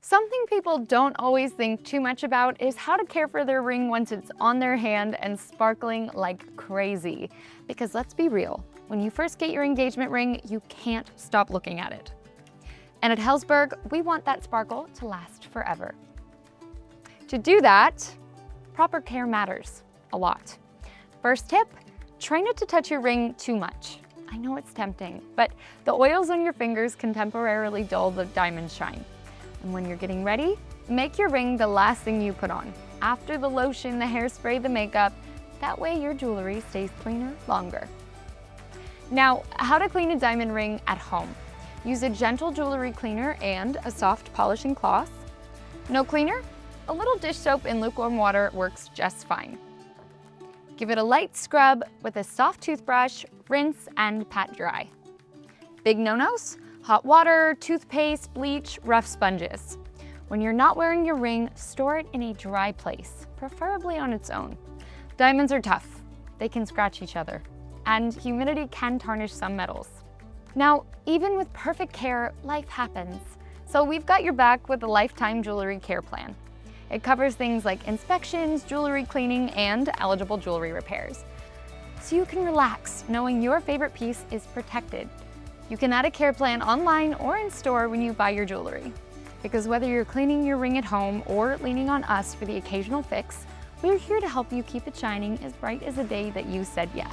Something people don't always think too much about is how to care for their ring once it's on their hand and sparkling like crazy. Because let's be real, when you first get your engagement ring, you can't stop looking at it. And at Helzberg, we want that sparkle to last forever. To do that, proper care matters a lot. First tip, try not to touch your ring too much. I know it's tempting, but the oils on your fingers can temporarily dull the diamond shine. And when you're getting ready, make your ring the last thing you put on. After the lotion, the hairspray, the makeup, that way your jewelry stays cleaner longer. Now, how to clean a diamond ring at home. Use a gentle jewelry cleaner and a soft polishing cloth. No cleaner? A little dish soap in lukewarm water works just fine. Give it a light scrub with a soft toothbrush, rinse and pat dry. Big no-nos? Hot water, toothpaste, bleach, rough sponges. When you're not wearing your ring, store it in a dry place, preferably on its own. Diamonds are tough. They can scratch each other, and humidity can tarnish some metals. Now, even with perfect care, life happens. So we've got your back with a lifetime jewelry care plan. It covers things like inspections, jewelry cleaning, and eligible jewelry repairs. So you can relax knowing your favorite piece is protected. You can add a care plan online or in store when you buy your jewelry. Because whether you're cleaning your ring at home or leaning on us for the occasional fix, we're here to help you keep it shining as bright as the day that you said yes.